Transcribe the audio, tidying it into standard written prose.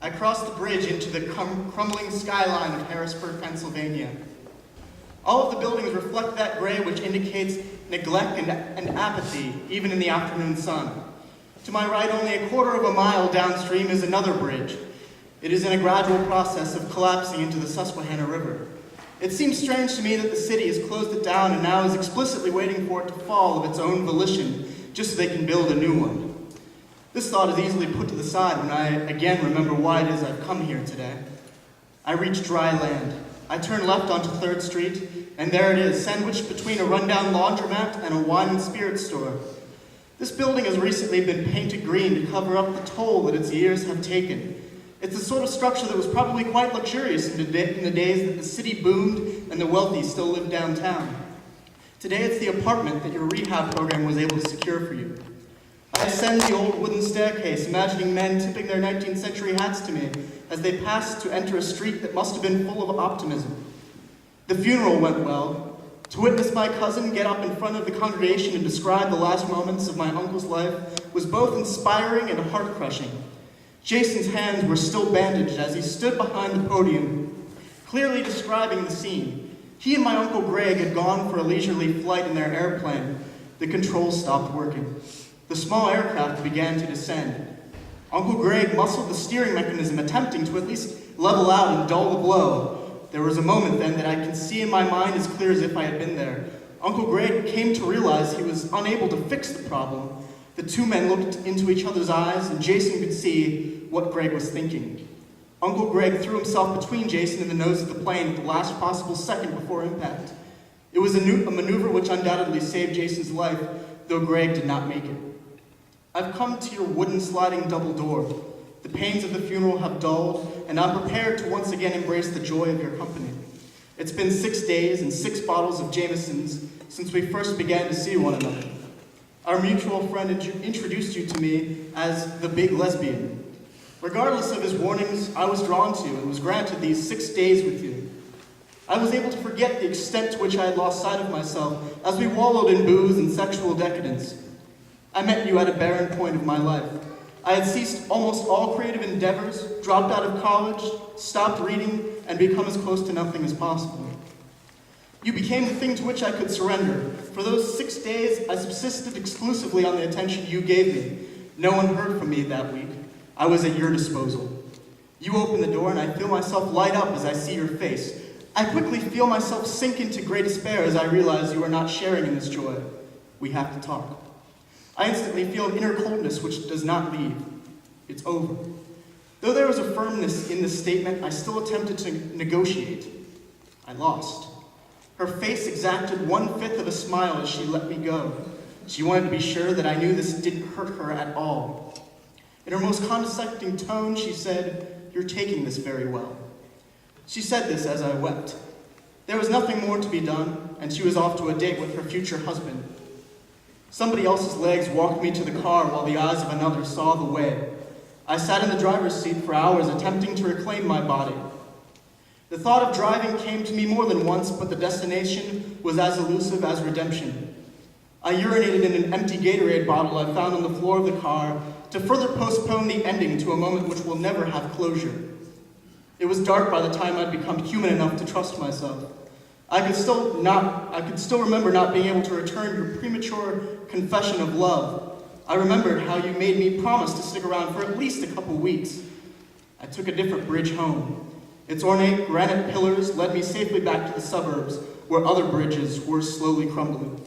I crossed the bridge into the crumbling skyline of Harrisburg, Pennsylvania. All of the buildings reflect that gray which indicates neglect and apathy, even in the afternoon sun. To my right, only a quarter of a mile downstream is another bridge. It is in a gradual process of collapsing into the Susquehanna River. It seems strange to me that the city has closed it down and now is explicitly waiting for it to fall of its own volition, just so they can build a new one. This thought is easily put to the side when I again remember why it is I've come here today. I reach dry land. I turn left onto 3rd Street, and there it is, sandwiched between a rundown laundromat and a wine and spirits store. This building has recently been painted green to cover up the toll that its years have taken. It's the sort of structure that was probably quite luxurious in the days that the city boomed and the wealthy still lived downtown. Today it's the apartment that your rehab program was able to secure for you. I ascend the old wooden staircase, imagining men tipping their 19th century hats to me as they passed to enter a street that must have been full of optimism. The funeral went well. To witness my cousin get up in front of the congregation and describe the last moments of my uncle's life was both inspiring and heart-crushing. Jason's hands were still bandaged as he stood behind the podium, clearly describing the scene. He and my Uncle Greg had gone for a leisurely flight in their airplane. The controls stopped working. The small aircraft began to descend. Uncle Greg muscled the steering mechanism, attempting to at least level out and dull the blow. There was a moment then that I can see in my mind as clear as if I had been there. Uncle Greg came to realize he was unable to fix the problem. The two men looked into each other's eyes, and Jason could see what Greg was thinking. Uncle Greg threw himself between Jason and the nose of the plane at the last possible second before impact. It was a maneuver which undoubtedly saved Jason's life, though Greg did not make it. I've come to your wooden sliding double door. The pains of the funeral have dulled, and I'm prepared to once again embrace the joy of your company. It's been 6 days and 6 bottles of Jameson's since we first began to see one another. Our mutual friend introduced you to me as the big lesbian. Regardless of his warnings, I was drawn to and was granted these 6 days with you. I was able to forget the extent to which I had lost sight of myself as we wallowed in booze and sexual decadence. I met you at a barren point of my life. I had ceased almost all creative endeavors, dropped out of college, stopped reading, and become as close to nothing as possible. You became the thing to which I could surrender. For those 6 days, I subsisted exclusively on the attention you gave me. No one heard from me that week. I was at your disposal. You open the door, and I feel myself light up as I see your face. I quickly feel myself sink into great despair as I realize you are not sharing in this joy. We have to talk. I instantly feel an inner coldness which does not leave. It's over. Though there was a firmness in this statement, I still attempted to negotiate. I lost. Her face exacted 1/5 of a smile as she let me go. She wanted to be sure that I knew this didn't hurt her at all. In her most condescending tone, she said, "You're taking this very well." She said this as I wept. There was nothing more to be done, and she was off to a date with her future husband. Somebody else's legs walked me to the car while the eyes of another saw the way. I sat in the driver's seat for hours attempting to reclaim my body. The thought of driving came to me more than once, but the destination was as elusive as redemption. I urinated in an empty Gatorade bottle I found on the floor of the car to further postpone the ending to a moment which will never have closure. It was dark by the time I'd become human enough to trust myself. I could still remember not being able to return your premature confession of love. I remembered how you made me promise to stick around for at least a couple weeks. I took a different bridge home. Its ornate granite pillars led me safely back to the suburbs, where other bridges were slowly crumbling.